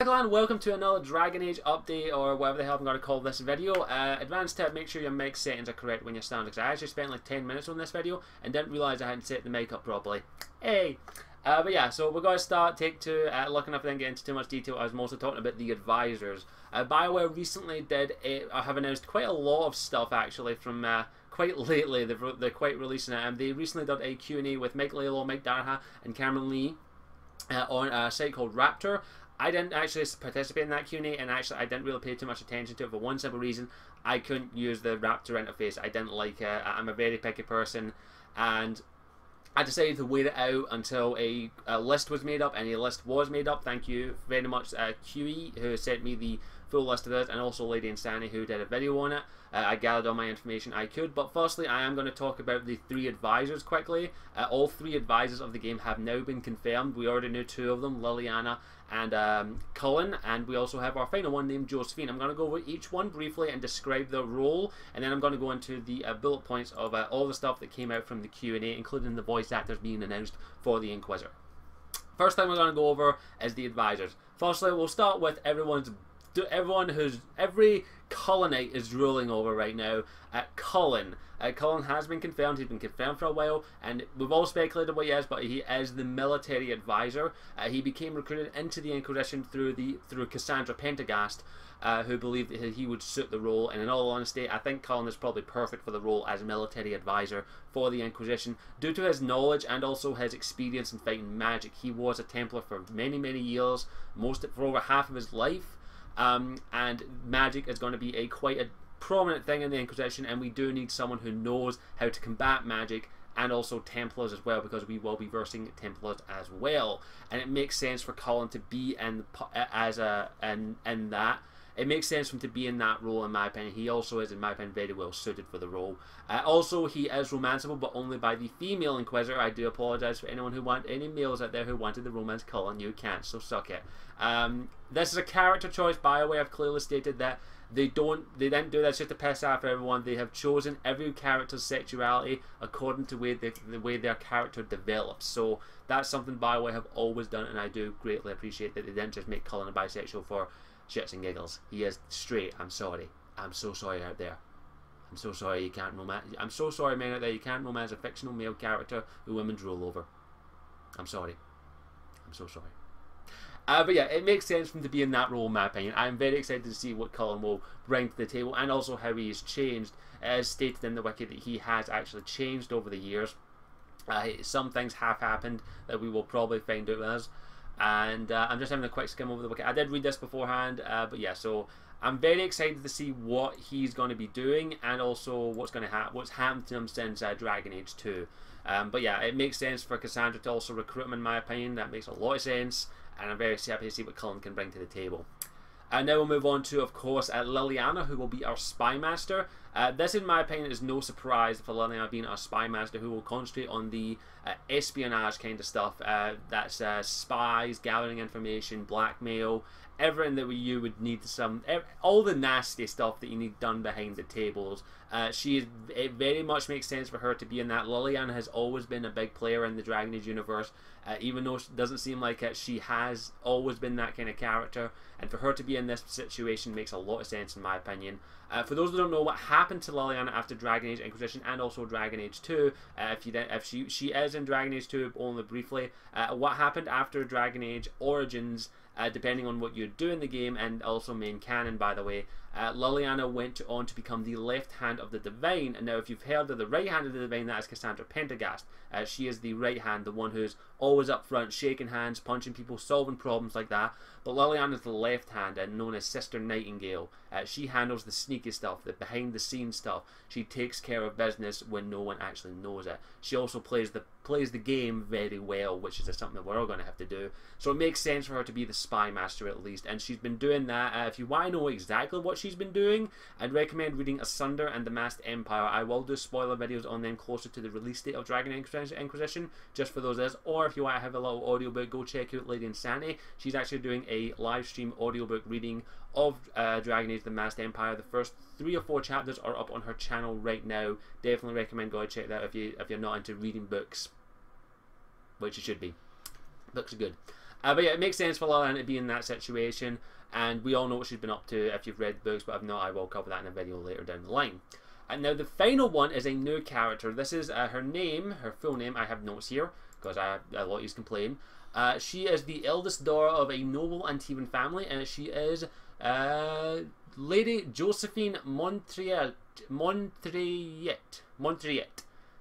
Clan, welcome to another Dragon Age update, or whatever the hell I'm going to call this video. Advanced tip, make sure your mic settings are correct when you're standing, because I actually spent like 10 minutes on this video and didn't realise I hadn't set the mic up properly. Hey! But yeah, so we're going to start take two, looking up and then get into too much detail. I was mostly talking about the advisors. BioWare recently have announced quite a lot of stuff actually from quite lately. They're quite releasing it. They recently did a Q&A with Mike Lalo, Mike Darha and Cameron Lee on a site called Raptr. I didn't actually participate in that Q&A, and actually I didn't really pay too much attention to it for one simple reason. I couldn't use the Raptr interface. I didn't like it. I'm a very picky person, and I decided to wait it out until a list was made up, and a list was made up. Thank you very much, QE, who sent me the full list of this, and also Lady Insanity, who did a video on it. I gathered all my information I could, but firstly I am going to talk about the 3 advisors quickly. All 3 advisors of the game have now been confirmed. We already knew 2 of them, Liliana and Cullen, and we also have our final one named Josephine. I'm going to go over each one briefly and describe their role, and then I'm going to go into the bullet points of all the stuff that came out from the Q&A, including the voice actors being announced for the Inquisitor. First thing we're going to go over is the advisors. Firstly, we'll start with every Cullenite is ruling over right now. Cullen has been confirmed. He's been confirmed for a while, and we've all speculated what he is, but he is the military advisor. He became recruited into the Inquisition through Cassandra Pendergast, who believed that he would suit the role. And in all honesty, I think Cullen is probably perfect for the role as a military advisor for the Inquisition, due to his knowledge and also his experience in fighting magic. He was a Templar for many years, for over half of his life. And magic is going to be quite a prominent thing in the Inquisition, and we do need someone who knows how to combat magic, and also Templars as well, because we will be versing Templars as well. And it makes sense for Cullen to be in that. It makes sense for him to be in that role, in my opinion. He also is, in my opinion, very well suited for the role. Also, he is romanceable, but only by the female Inquisitor. I do apologise for anyone who any males out there who wanted the romance Cullen. You can't, so suck it. This is a character choice. BioWare have clearly stated that they didn't do that just to piss off everyone. They have chosen every character's sexuality according to the way their character develops. So that's something BioWare have always done, and I do greatly appreciate that they didn't just make Cullen a bisexual for shits and giggles. He is straight. I'm sorry. I'm so sorry out there. I'm so sorry you can't romance. I'm so sorry, men out there. You can't romance a fictional male character who women drool over. I'm sorry. I'm so sorry. But yeah, it makes sense for him to be in that role, in my opinion. I'm very excited to see what Cullen will bring to the table, and also how he has changed. As stated in the wiki, that he has actually changed over the years. Some things have happened that we will probably find out as. And I'm just having a quick skim over the wiki. I did read this beforehand, but yeah, so I'm very excited to see what he's going to be doing, and also what's happened to him since Dragon Age 2. But yeah, it makes sense for Cassandra to also recruit him, in my opinion. That makes a lot of sense, and I'm very happy to see what Cullen can bring to the table. And now we'll move on to, of course, Liliana, who will be our spy master. This, in my opinion, is no surprise for Liliana being our spy master, who will concentrate on the espionage kind of stuff. That's spies, gathering information, blackmail, everything that you would need all the nasty stuff that you need done behind the tables. It very much makes sense for her to be in that. Liliana has always been a big player in the Dragon Age universe, even though it doesn't seem like it. She has always been that kind of character, and for her to be in this situation makes a lot of sense, in my opinion. For those who don't know what happened to Liliana after Dragon Age Inquisition and also Dragon Age 2, she is in Dragon Age 2 only briefly. What happened after Dragon Age Origins, depending on what you do in the game, and also main canon, by the way, Liliana went on to become the left hand of the Divine. And now, if you've heard of the right hand of the Divine, that is Cassandra Pendergast. She is the right hand, the one who's always up front, shaking hands, punching people, solving problems like that. But Liliana is the left hand, and known as Sister Nightingale. She handles the sneaky stuff, the behind the scenes stuff. She takes care of business when no one actually knows it. She also plays the game very well, which is something that we're all going to have to do. So it makes sense for her to be the spy master, at least, and she's been doing that. If you want to know exactly what she's been doing, I'd recommend reading Asunder and the Masked Empire. I will do spoiler videos on them closer to the release date of Dragon Inquisition, just for those as. Or if you want to have a little audiobook, go check out Lady Insanity. She's actually doing a live stream audiobook reading of Dragon Age the Masked Empire. The first 3 or 4 chapters are up on her channel right now. Definitely recommend go and check that out if you're not into reading books, which you should be. Books are good. But yeah, it makes sense for Liliana to be in that situation, and we all know what she's been up to if you've read the books, but if not, I will cover that in a video later down the line. And now the final one is a new character. This is her name, her full name. I have notes here because a lot of you complain. She is the eldest daughter of a noble Antibes family, and she is Lady Josephine Montriet.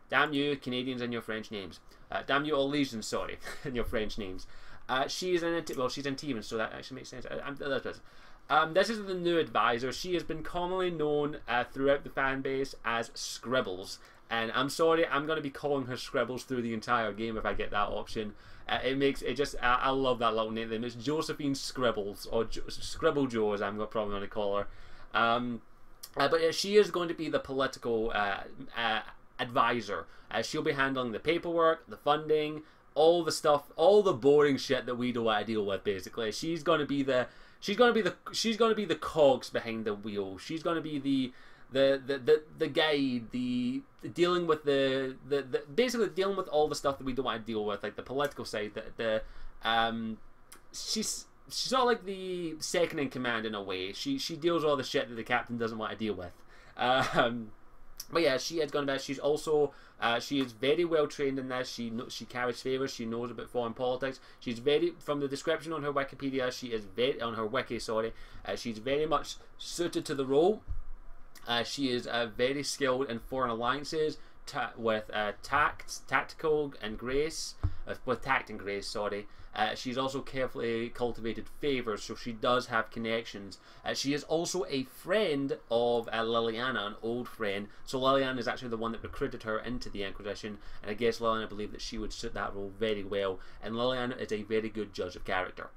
Damn you Canadians and your French names. Damn you all legions, sorry, and your French names. She's Antibes, so that actually makes sense. This is the new advisor. She has been commonly known throughout the fan base as Scribbles. And I'm sorry, I'm going to be calling her Scribbles through the entire game if I get that option. I love that little name. It's Josephine Scribbles, or Scribble Jo, as I'm probably going to call her. But she is going to be the political advisor. She'll be handling the paperwork, the funding, all the stuff, all the boring shit that we don't want to deal with. Basically, she's going to be the cogs behind the wheel. She's going to be the guide, the dealing with basically dealing with all the stuff that we don't want to deal with, like the political side. She's sort of like the second in command in a way. She deals with all the shit that the captain doesn't want to deal with. But yeah, she is going to be. She's also she is very well trained in this. She carries favours. She knows about foreign politics. She's from the description on her Wikipedia. She is on her wiki. Sorry, she's very much suited to the role. She is very skilled in foreign alliances with tactical and grace. With tact and grace, sorry. She's also carefully cultivated favours, so she does have connections. She is also a friend of Liliana, an old friend. So Liliana is actually the one that recruited her into the Inquisition, and I guess Liliana believed that she would suit that role very well. And Liliana is a very good judge of character.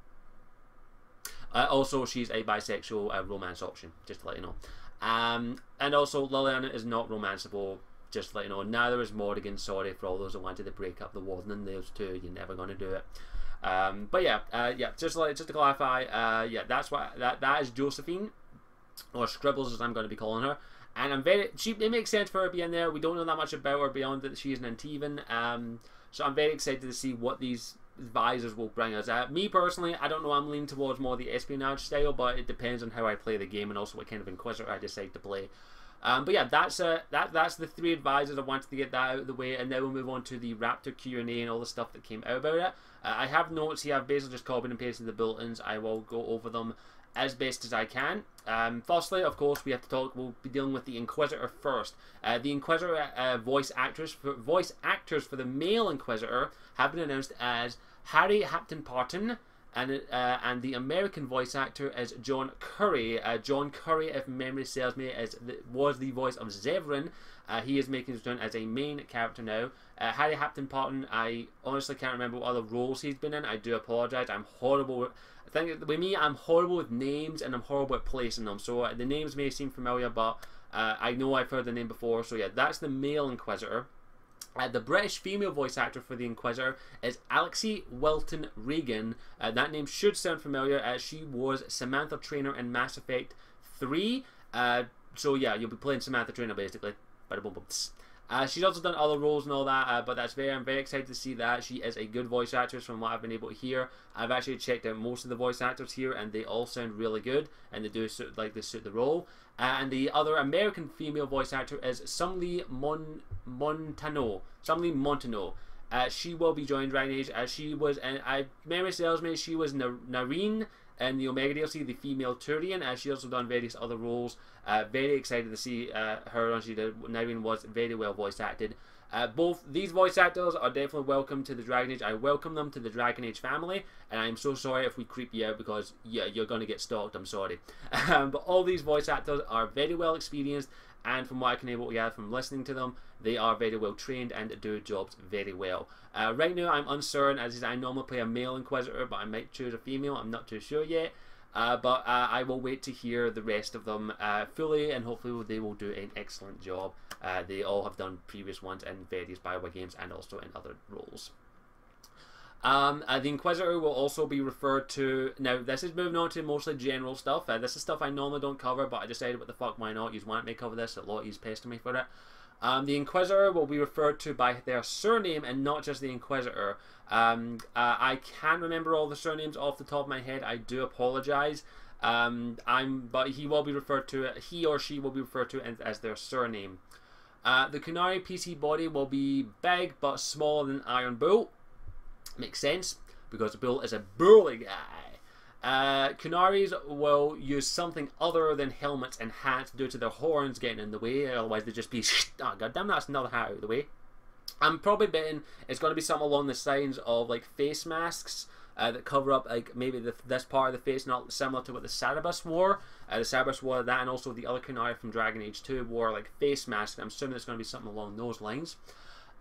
Also, she's a bisexual romance option, just to let you know. And also, Liliana is not romanceable. Just to let you know, neither is Morrigan. Sorry for all those that wanted to break up the Warden and those two. You're never going to do it. But yeah, just to clarify, yeah, that is Josephine, or Scribbles as I'm going to be calling her. And it makes sense for her being there. We don't know that much about her beyond that she is an Antibes. So I'm very excited to see what these advisors will bring us. Me personally, I don't know. I'm leaning towards more the espionage style, but it depends on how I play the game and also what kind of Inquisitor I decide to play. But yeah, that's the three advisors. I wanted to get that out of the way, and now we'll move on to the Raptr Q&A and all the stuff that came out about it. I have notes here. I've basically just copied and pasted the bulletins. I will go over them as best as I can. Firstly, of course, we'll be dealing with the Inquisitor first. The Inquisitor voice actors for the male Inquisitor have been announced as Harry Hampton Parton, and the American voice actor is John Curry. John Curry, if memory serves me, was the voice of Zevran. He is making his return as a main character now. Harry Hampton Parton, I honestly can't remember what other roles he's been in. I do apologise. I'm horrible. With me, I'm horrible with names, and I'm horrible at placing them. So the names may seem familiar, but I know I've heard the name before. So yeah, that's the male Inquisitor. The British female voice actor for the Inquisitor is Alexei Welton Regan. That name should sound familiar, as she was Samantha Traynor in Mass Effect 3. So yeah, you'll be playing Samantha Traynor basically. She's also done other roles and all that, but I'm very excited to see that. She is a good voice actress from what I've been able to hear. I've actually checked out most of the voice actors here, and they all sound really good, and they do suit the role. And the other American female voice actor is Sumley Montano. She will be joining Dragon Age. She was, memory serves me, she was Nareen in the Omega DLC, the female Turian. She also done various other roles. Very excited to see her. Nareen was very well voice acted. Both these voice actors are definitely welcome to the Dragon Age. I welcome them to the Dragon Age family, and I'm so sorry if we creep you out, because yeah, you're going to get stalked. I'm sorry. But all these voice actors are very well experienced, and from what I can able to gather from listening to them, they are very well trained and do jobs very well. Right now, I'm uncertain, as I normally play a male Inquisitor, but I might choose a female. I'm not too sure yet. But I will wait to hear the rest of them fully, and hopefully they will do an excellent job. They all have done previous ones in various BioWare games and also in other roles. The Inquisitor will also be referred to. Now, this is moving on to mostly general stuff. This is stuff I normally don't cover, but I decided, what the fuck, why not? You want me to cover this? A lot of you pester me for it. The Inquisitor will be referred to by their surname and not just the Inquisitor. I can't remember all the surnames off the top of my head. I do apologize. But he will be referred to. He or she will be referred to as their surname. The Kunari PC body will be big but smaller than Iron Bull. Makes sense because the Bull is a burly guy. Kunaris will use something other than helmets and hats due to their horns getting in the way. Otherwise, they'd just be, oh goddamn, that's another hat out of the way. I'm probably betting it's going to be something along the lines of like face masks that cover up like maybe this part of the face, not similar to what the Cerberus wore. The Cerberus wore that, and also the other Kunari from Dragon Age 2 wore like face masks. I'm assuming it's going to be something along those lines.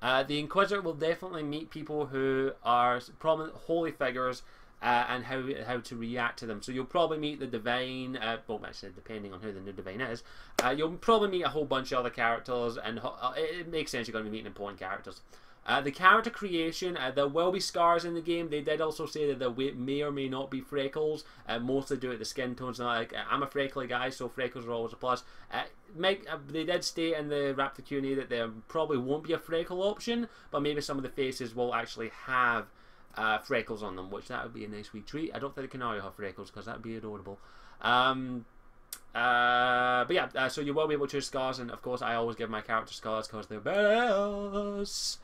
The Inquisitor will definitely meet people who are prominent holy figures and how to react to them. So you'll probably meet the Divine, well, actually, depending on who the new Divine is. You'll probably meet a whole bunch of other characters, and it makes sense you're going to be meeting important characters. The character creation, there will be scars in the game. They did also say that there may or may not be freckles, mostly due to the skin tones. Now, like, I'm a freckly guy, so freckles are always a plus. They did state in the Raptr Q&A that there probably won't be a freckle option, but maybe some of the faces will actually have freckles on them, which that would be a nice wee treat. I don't think the Kunari have freckles because that would be adorable. But yeah, so you will be able to choose scars, and of course I always give my character scars because they're badass.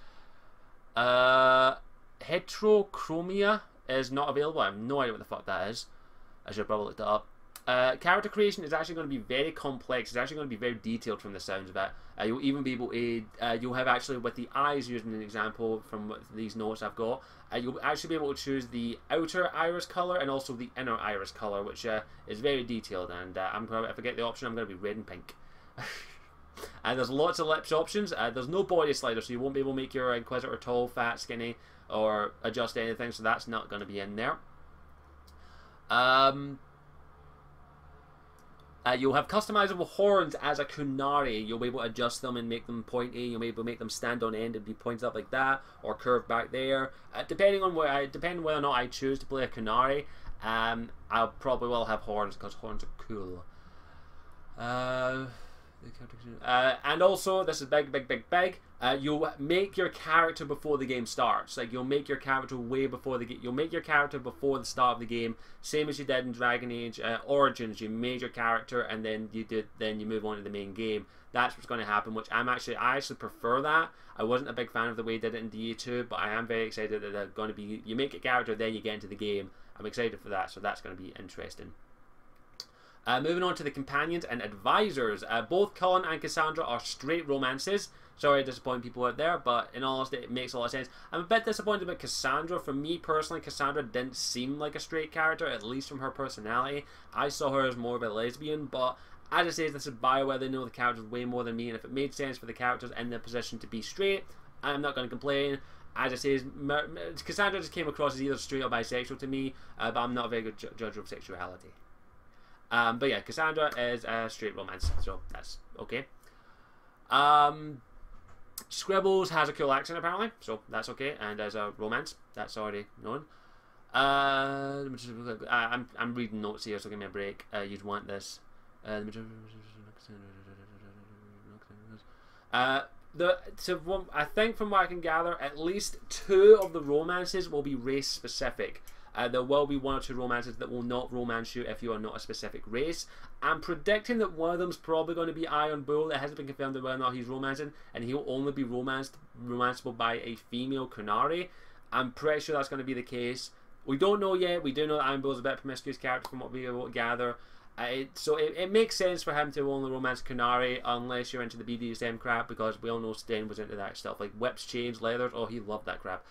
Heterochromia is not available. I have no idea what the fuck that is. I should have probably looked it up. Character creation is actually going to be very complex. It's actually going to be very detailed from the sounds of it. You'll even be able to, you'll have actually with the eyes, using an example from these notes I've got, you'll actually be able to choose the outer iris color and also the inner iris color, which is very detailed. And if I get the option, I'm going to be red and pink. And there's lots of lips options. There's no body slider, so you won't be able to make your Inquisitor tall, fat, skinny, or adjust anything, so that's not going to be in there. You'll have customizable horns as a Kunari. You'll be able to adjust them and make them pointy. You'll be able to make them stand on end and be pointed up like that, or curved back there. Depending whether or not I choose to play a Kunari, I probably will have horns because horns are cool. And also, this is big. You'll make your character before the game starts. Like, you'll make your character way before the game. You'll make your character before the start of the game, same as you did in Dragon Age Origins. You made your character, and then you move on to the main game. That's what's going to happen. Which I actually prefer that. I wasn't a big fan of the way they did it in DA2, but I am very excited that they're going to be. You make a character, then you get into the game. I'm excited for that, so that's going to be interesting. Moving on to the companions and advisors. Both Cullen and Cassandra are straight romances. Sorry to disappoint people out there, but in all honesty, it makes a lot of sense. I'm a bit disappointed about Cassandra. For me personally, Cassandra didn't seem like a straight character, at least from her personality. I saw her as more of a lesbian, but as I say, this is BioWare. They know the characters way more than me, and if it made sense for the characters in their position to be straight, I'm not going to complain. As I say, Cassandra just came across as either straight or bisexual to me, but I'm not a very good judge of sexuality. But yeah, Cassandra is a straight romance, so that's okay. Scribbles has a cool accent apparently, so that's okay, and as a romance, that's already known. I'm reading notes here, so give me a break. You'd want this. I think from what I can gather, at least 2 of the romances will be race specific. There will be 1 or 2 romances that will not romance you if you are not a specific race. I'm predicting that one of them is probably going to be Iron Bull. It hasn't been confirmed whether or not he's romancing, and he'll only be romanceable by a female Kunari. I'm pretty sure that's going to be the case. We don't know yet. We do know that Iron Bull is a bit of a promiscuous character from what we were able to gather. So it makes sense for him to only romance Kunari unless you're into the BDSM crap, because we all know Sten was into that stuff, like whips, chains, leathers. Oh, he loved that crap.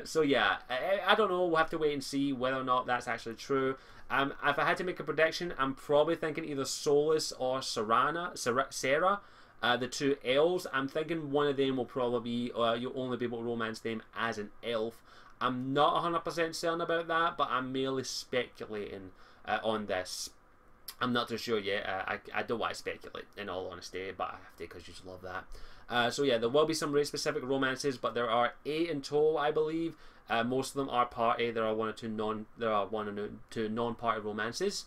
So yeah, I don't know. We'll have to wait and see whether or not that's actually true. If I had to make a prediction, I'm probably thinking either Solus or Sarah, the 2 elves. I'm thinking one of them will probably be, you'll only be able to romance them as an elf. I'm not 100% certain about that, but I'm merely speculating on this. I'm not too sure yet. I don't want to speculate, in all honesty, but I have to because you just love that. So yeah, there will be some race-specific romances, but there are 8 in total, I believe. Most of them are party. There are 1 or 2 non-party romances.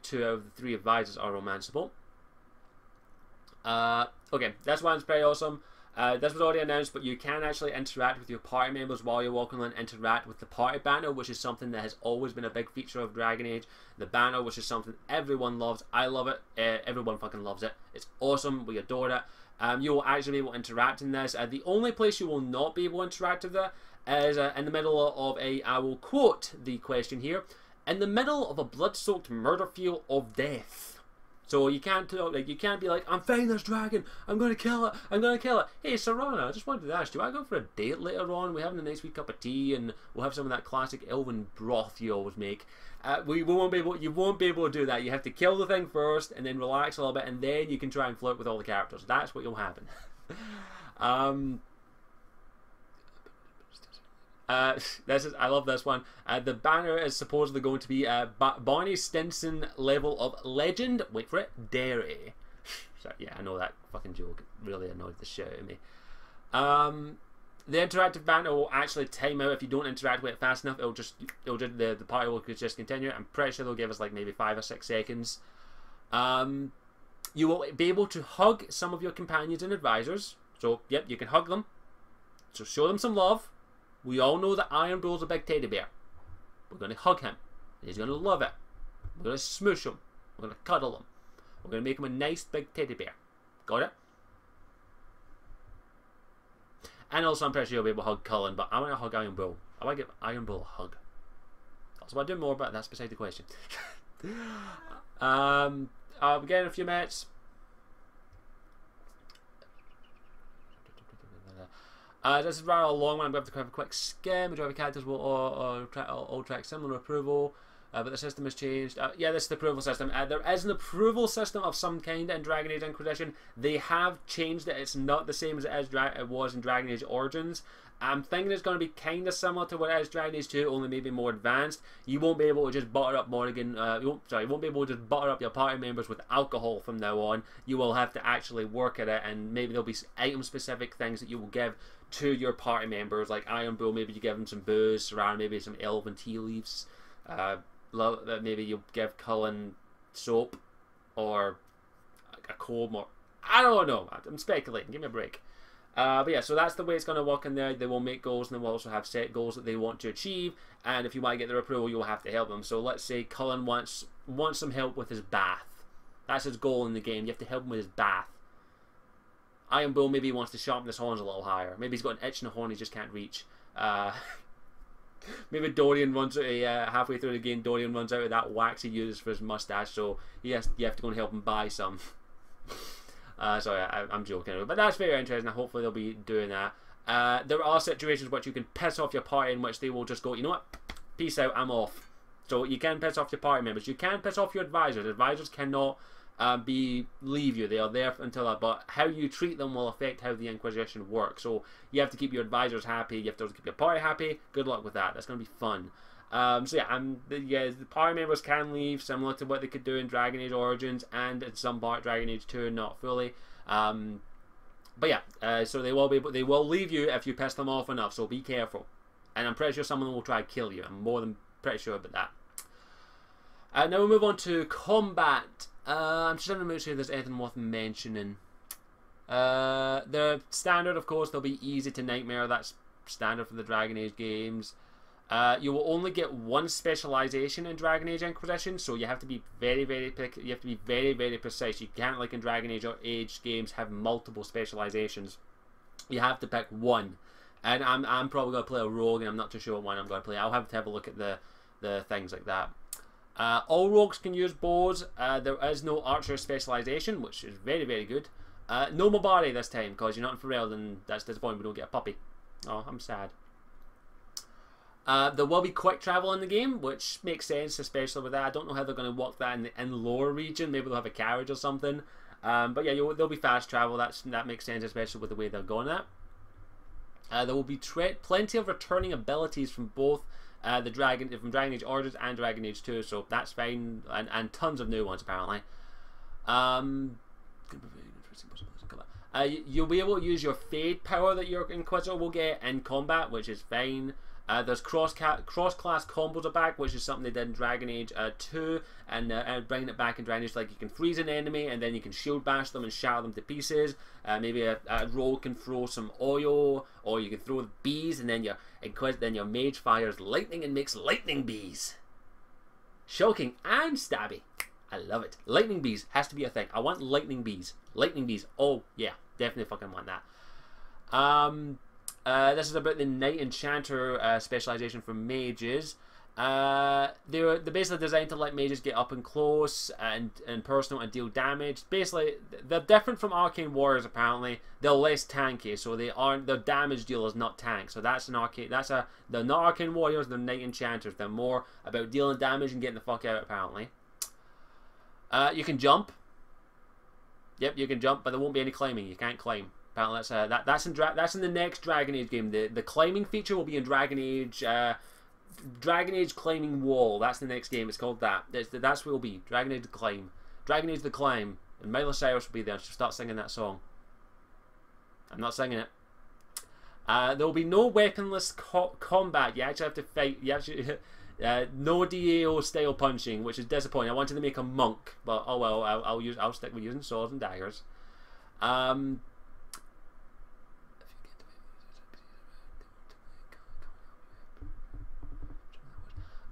2 out of the 3 advisors are romanceable. Okay, this one's pretty awesome. This was already announced, but you can actually interact with your party members while you're walking on, interact with the party banner, which is something that has always been a big feature of Dragon Age. The banner, which is something everyone loves. I love it. Everyone fucking loves it. It's awesome. We adore it. You will actually be able to interact in this. The only place you will not be able to interact with it is in the middle of a, I will quote the question here, in the middle of a blood-soaked murder field of death. So you can't be like, I'm fighting this dragon, I'm gonna kill it, I'm gonna kill it. Hey Serana, I just wanted to ask, do I go for a date later on? We're having a nice wee cup of tea and we'll have some of that classic elven broth you always make. You won't be able to do that. You have to kill the thing first and then relax a little bit and then you can try and flirt with all the characters. That's what will happen. I love this one. The banner is supposedly going to be Barney Stinson level of legend. Wait for it, dairy. So, yeah, I know that fucking joke really annoyed the shit out of me. The interactive banner will actually time out if you don't interact with it fast enough. The party will just continue. I'm pretty sure they'll give us like maybe 5 or 6 seconds. You will be able to hug some of your companions and advisors. So, yep, you can hug them. So show them some love. We all know that Iron Bull's a big teddy bear. We're going to hug him. He's going to love it. We're going to smoosh him. We're going to cuddle him. We're going to make him a nice big teddy bear. Got it? And also, I'm pretty sure you'll be able to hug Cullen, but I want to hug Iron Bull. I want to give Iron Bull a hug. Also, I do more, but that's beside the question. We're getting a few minutes. This is rather a long one. I'm going to have a quick skim. Majority of characters will all track similar approval, but the system has changed. Yeah, this is the approval system. There is an approval system of some kind in Dragon Age Inquisition. They have changed it. It's not the same as it was in Dragon Age Origins. I'm thinking it's going to be kind of similar to what it is Dragon Age 2, only maybe more advanced. You won't be able to just butter up Morrigan. You won't be able to just butter up your party members with alcohol from now on. You will have to actually work at it, and maybe there'll be item-specific things that you will give to your party members, like Iron Bull. Maybe you give them some booze, Serana maybe some elven tea leaves. Maybe you'll give Cullen soap or a comb, or I don't know. I'm speculating. Give me a break. But yeah, so that's the way it's going to work in there. They will make goals, and they will also have set goals that they want to achieve. And if you want to get their approval, you'll have to help them. So let's say Cullen wants some help with his bath. That's his goal in the game. You have to help him with his bath. Iron Bull maybe wants to sharpen his horns a little higher. Maybe he's got an itch in the horn he just can't reach. Maybe Dorian runs out halfway through the game. Dorian runs out of that wax he uses for his mustache, so you have to go and help him buy some. Sorry, I'm joking, but that's very interesting. Hopefully they'll be doing that. There are situations which you can piss off your party in which they will just go, you know what, peace out, I'm off. So you can piss off your party members. You can piss off your advisors. Advisors cannot leave you. They are there until that, but how you treat them will affect how the Inquisition works. So you have to keep your advisors happy. You have to keep your party happy. Good luck with that. That's going to be fun. So yeah, the party members can leave, similar to what they could do in Dragon Age Origins and in some part Dragon Age 2, not fully. But yeah, so they will leave you if you piss them off enough. So be careful. And I'm pretty sure some of them will try to kill you. I'm more than pretty sure about that. Now we'll move on to combat. I'm just trying to make sure there's anything worth mentioning. The standard, of course, they'll be easy to nightmare. That's standard for the Dragon Age games. You will only get one specialization in Dragon Age Inquisition, so you have to be very, very precise. You can't, like in Dragon Age games, have multiple specializations. You have to pick one. And I'm probably going to play a rogue, and I'm not too sure what one I'm going to play. I'll have to have a look at the things like that. All rogues can use bows. There is no archer specialization, which is very, very good. No Mobari this time, because you're not in Pharrell, and that's disappointing. We don't get a puppy. Oh, I'm sad. There will be quick travel in the game, which makes sense, especially with that. I don't know how they're going to work that in the lower region. Maybe they'll have a carriage or something. But yeah, there'll be fast travel. That makes sense, especially with the way they're going at. There will be plenty of returning abilities from both from Dragon Age Origins and Dragon Age 2, so that's fine, and tons of new ones apparently. You'll be able to use your Fade power that your Inquisitor will get in combat, which is fine. There's cross-class combos are back, which is something they did in Dragon Age 2, and bringing it back in Dragon Age, like you can freeze an enemy and then you can shield bash them and shatter them to pieces. Maybe a rogue can throw some oil, or you can throw bees, and then your mage fires lightning and makes lightning bees. Shocking and stabby. I love it. Lightning bees has to be a thing. I want lightning bees. Lightning bees. Oh yeah, definitely fucking want that. This is about the Knight Enchanter specialization for mages. They're basically designed to let mages get up and close and personal and deal damage. Basically, they're different from arcane warriors. Apparently, they're less tanky, so their damage deal is not tank. So that's they're not arcane warriors. They're Knight Enchanters. They're more about dealing damage and getting the fuck out. Apparently, you can jump. Yep, you can jump, but there won't be any climbing. You can't climb. Apparently, that's in the next Dragon Age game. The climbing feature will be in Dragon Age. Dragon Age Climbing Wall. That's the next game. It's called that. That's what it will be. Dragon Age the Climb. Dragon Age the Climb. And Miley Cyrus will be there. She'll start singing that song. I'm not singing it. There will be no weaponless combat. You actually have to fight. You actually no DAO style punching, which is disappointing. I wanted to make a monk, but oh well. I'll stick with using swords and daggers.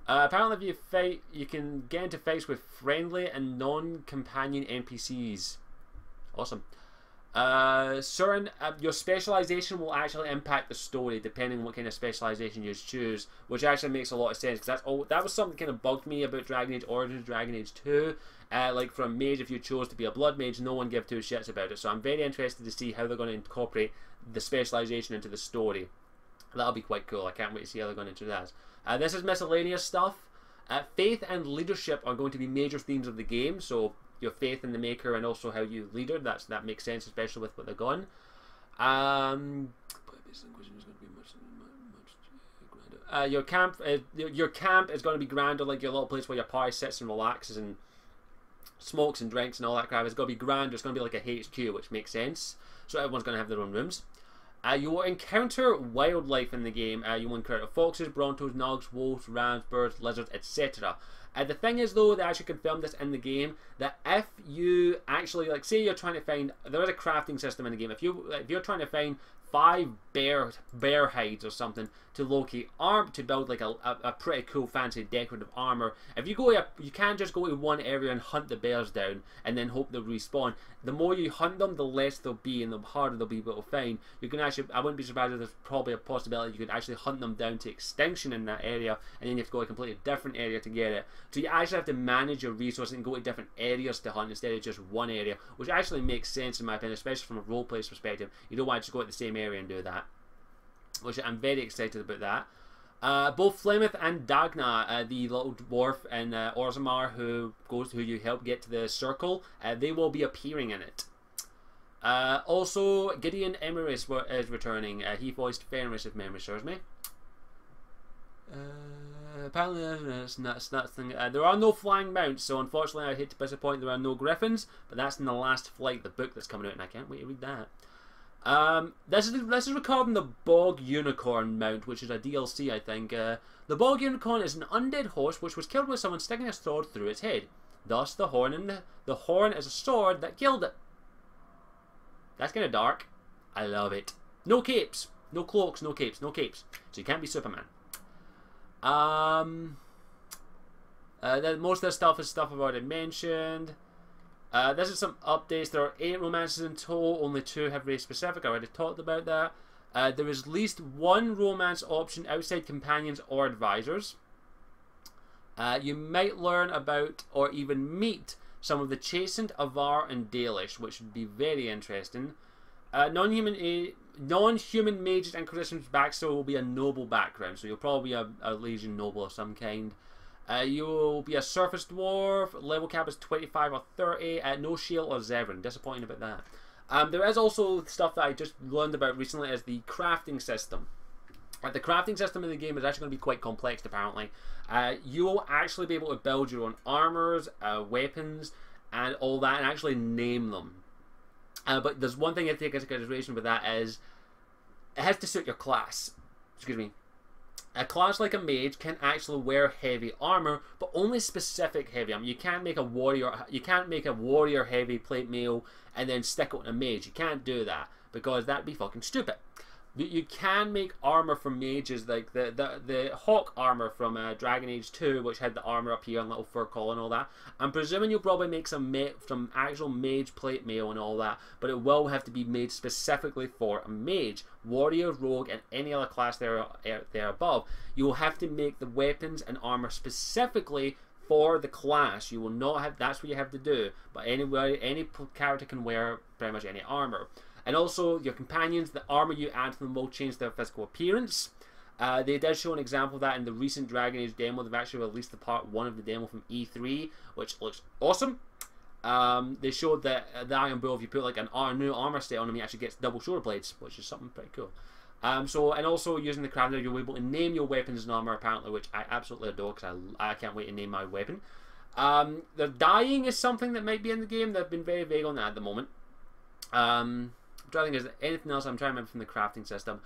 Apparently, if you fight, you can get into fights with friendly and non-companion NPCs. Awesome. Your specialization will actually impact the story depending on what kind of specialization you choose, which actually makes a lot of sense, because that was something that kind of bugged me about Dragon Age Origins, Dragon Age 2. Like for a mage, if you chose to be a blood mage, no one gave two shits about it. So I'm very interested to see how they're going to incorporate the specialization into the story. That'll be quite cool. I can't wait to see how they're going to do that. This is miscellaneous stuff. Faith and leadership are going to be major themes of the game. So your faith in the maker and also how you lead her. That makes sense, especially with what they're going. Your camp is going to be grander, like your little place where your party sits and relaxes and smokes and drinks and all that crap. It's going to be grander. It's going to be like a HQ, which makes sense. So everyone's going to have their own rooms. You will encounter wildlife in the game. You will encounter foxes, brontos, nugs, wolves, rams, birds, lizards, etc. The thing is, though, they actually confirmed this in the game, that if you actually, like, say you're trying to find, there is a crafting system in the game. If you're trying to find 5 bear hides or something to locate to build like a pretty cool fancy decorative armor, if you can't just go to one area and hunt the bears down and then hope they'll respawn. The more you hunt them, the less they'll be and the harder they'll be able to find. You can actually, I wouldn't be surprised if there's probably a possibility you could actually hunt them down to extinction in that area, and then you have to go to a completely different area to get it. So you actually have to manage your resources and go to different areas to hunt instead of just one area, which actually makes sense in my opinion, especially from a roleplay perspective. You don't want to just go to the same area and do that, which I'm very excited about that. Both Flemeth and Dagna, the little dwarf in Orzammar who you help get to the circle, they will be appearing in it. Also, Gideon Emeris is returning. He voiced Fenris, if memory serves me. Apparently, it's not thing. There are no flying mounts, so unfortunately, I hate to disappoint. There are no griffins, but that's in the Last Flight, the book that's coming out, and I can't wait to read that. This is recording the Bog Unicorn mount, which is a DLC, I think. The Bog Unicorn is an undead horse which was killed with someone sticking a sword through its head. Thus, the horn is a sword that killed it. That's kind of dark. I love it. No capes, no cloaks, no capes, no capes. So you can't be Superman. Most of this stuff is stuff I've already mentioned. This is some updates. There are 8 romances in total. Only 2 have race specific. I already talked about that. There is at least 1 romance option outside companions or advisors. You might learn about or even meet some of the Chastened, Avar, and Dalish, which would be very interesting. Non-human mages and Christians' backstory will be a noble background, so you'll probably be a Legion noble of some kind. You will be a surface dwarf. Level cap is 25 or 30. No shield or Zevran. Disappointing about that. There is also stuff that I just learned about recently, as the crafting system. The crafting system in the game is actually going to be quite complex, apparently. You will actually be able to build your own armors, weapons, and all that, and actually name them. But there's one thing you have to take into consideration with that is it has to suit your class. Excuse me. a class like a mage can actually wear heavy armor, but only specific heavy armor. You can't make a warrior heavy plate mail and then stick it on a mage. You can't do that because that'd be fucking stupid. You can make armor from mages, like the Hawk armor from Dragon Age 2, which had the armor up here and little fur collar and all that. I'm presuming you'll probably make some actual mage plate mail and all that, but it will have to be made specifically for a mage, warrior, rogue, and any other class there above. You will have to make the weapons and armor specifically for the class. You will not have. That's what you have to do. But anyway, any character can wear pretty much any armor. And also, your companions, the armor you add to them will change their physical appearance. They did show an example of that in the recent Dragon Age demo. They've actually released the part 1 of the demo from E3, which looks awesome. They showed that the Iron Bull, if you put like a new armor set on him, he actually gets double shoulder blades, which is something pretty cool. And also using the crafter, you're able to name your weapons and armor apparently, which I absolutely adore because I can't wait to name my weapon. The dyeing is something that might be in the game. They've been very vague on that at the moment. I'm trying to think, is there anything else I'm trying to remember from the crafting system?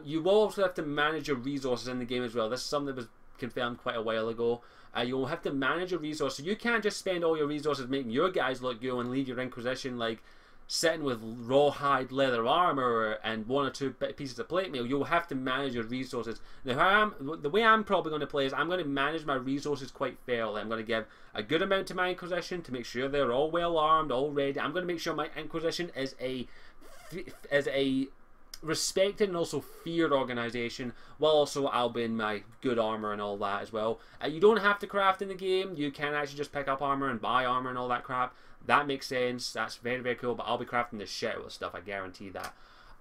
You will also have to manage your resources in the game as well. This is something that was confirmed quite a while ago. You'll have to manage your resources. So you can't just spend all your resources making your guys look good and leave your Inquisition like sitting with rawhide leather armor and 1 or 2 pieces of plate mail. You'll have to manage your resources. Now, the way I'm probably going to play is I'm going to manage my resources quite fairly. I'm going to give a good amount to my Inquisition to make sure they're all well armed, all ready. I'm going to make sure my Inquisition is a respected and also feared organization, while also I'll be in my good armor and all that as well. You don't have to craft in the game. You can actually just pick up armor and buy armor and all that crap. That makes sense. That's very, very cool, but I'll be crafting the shit out of stuff, I guarantee that.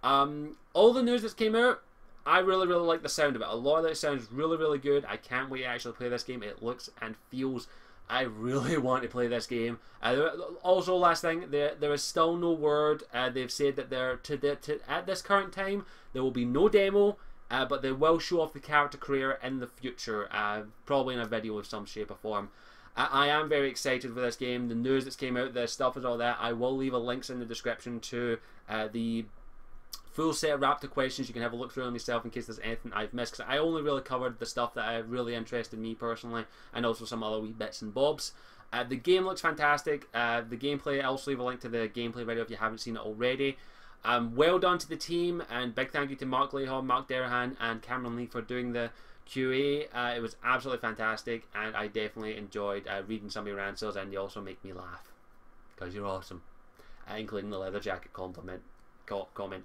All the news that's came out, I really, really like the sound of it. A lot of it sounds really, really good. I can't wait to actually play this game. It looks and feels... I really want to play this game. Also, last thing, there is still no word. They've said that at this current time, there will be no demo, but they will show off the character creator in the future, probably in a video of some shape or form. I am very excited for this game. The news that's came out, the stuff is all that. I will leave a links in the description to the full set of Raptr questions. You can have a look through them yourself in case there's anything I've missed, because I only really covered the stuff that really interested me personally, and also some other wee bits and bobs. The game looks fantastic. The gameplay, I'll also leave a link to the gameplay video if you haven't seen it already. Well done to the team, and big thank you to Mark Lehom, Mark Derahan, and Cameron Lee for doing the QA. It was absolutely fantastic, and I definitely enjoyed reading some of your answers, and you also make me laugh because you're awesome, including the leather jacket comment.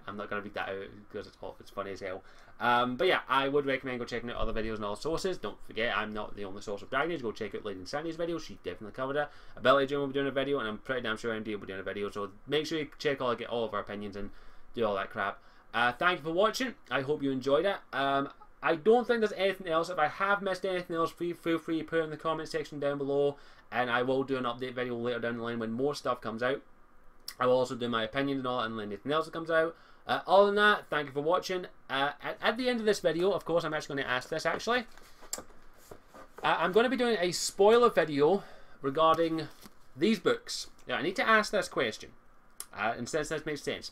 I'm not going to read that out because it's funny as hell. But yeah, I would recommend go checking out other videos and other sources. Don't forget, I'm not the only source of Dragon Age. Go check out Lady Insanity's video. She definitely covered it. Ability Jim will be doing a video, and I'm pretty damn sure MD will be doing a video. So make sure you check get all of our opinions and do all that crap. Thank you for watching. I hope you enjoyed it. I don't think there's anything else. If I have missed anything else, feel free to put it in the comment section down below, and I will do an update video later down the line when more stuff comes out. I will also do my opinion and all that, and anything else that comes out. Other than that, thank you for watching. At the end of this video, of course, I'm actually going to ask this actually. I'm going to be doing a spoiler video regarding these books. Now, I need to ask this question, and since this makes sense.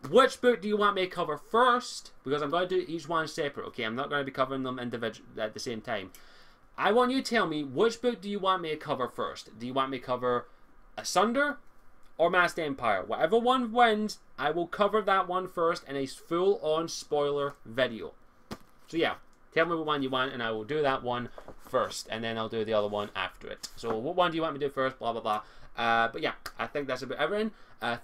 Which book do you want me to cover first? Because I'm going to do each one separate, okay? I'm not going to be covering them individually at the same time. I want you to tell me, which book do you want me to cover first? Do you want me to cover Asunder or Masked Empire? Whatever one wins, I will cover that one first in a full-on spoiler video. So yeah, tell me what one you want, and I will do that one first, and then I'll do the other one after it. So what one do you want me to do first? Blah, blah, blah. But yeah, I think that's about everything.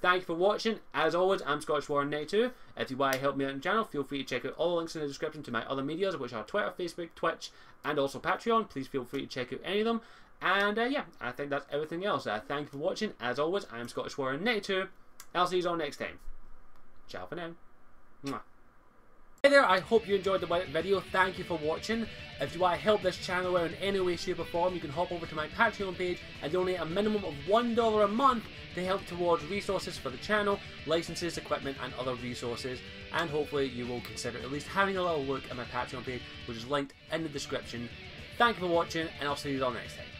Thank you for watching. As always, I'm Scottish92. If you want to help me out on the channel, feel free to check out all the links in the description to my other medias, which are Twitter, Facebook, Twitch, and also Patreon. Please feel free to check out any of them. And yeah, I think that's everything else. Thank you for watching. As always, I'm Scottish92. I'll see you all next time. Ciao for now. Mwah. Hey there, I hope you enjoyed the video. Thank you for watching. If you want to help this channel out in any way, shape or form, you can hop over to my Patreon page and donate a minimum of $1 a month to help towards resources for the channel, licenses, equipment and other resources. And hopefully you will consider at least having a little look at my Patreon page, which is linked in the description. Thank you for watching, and I'll see you all next time.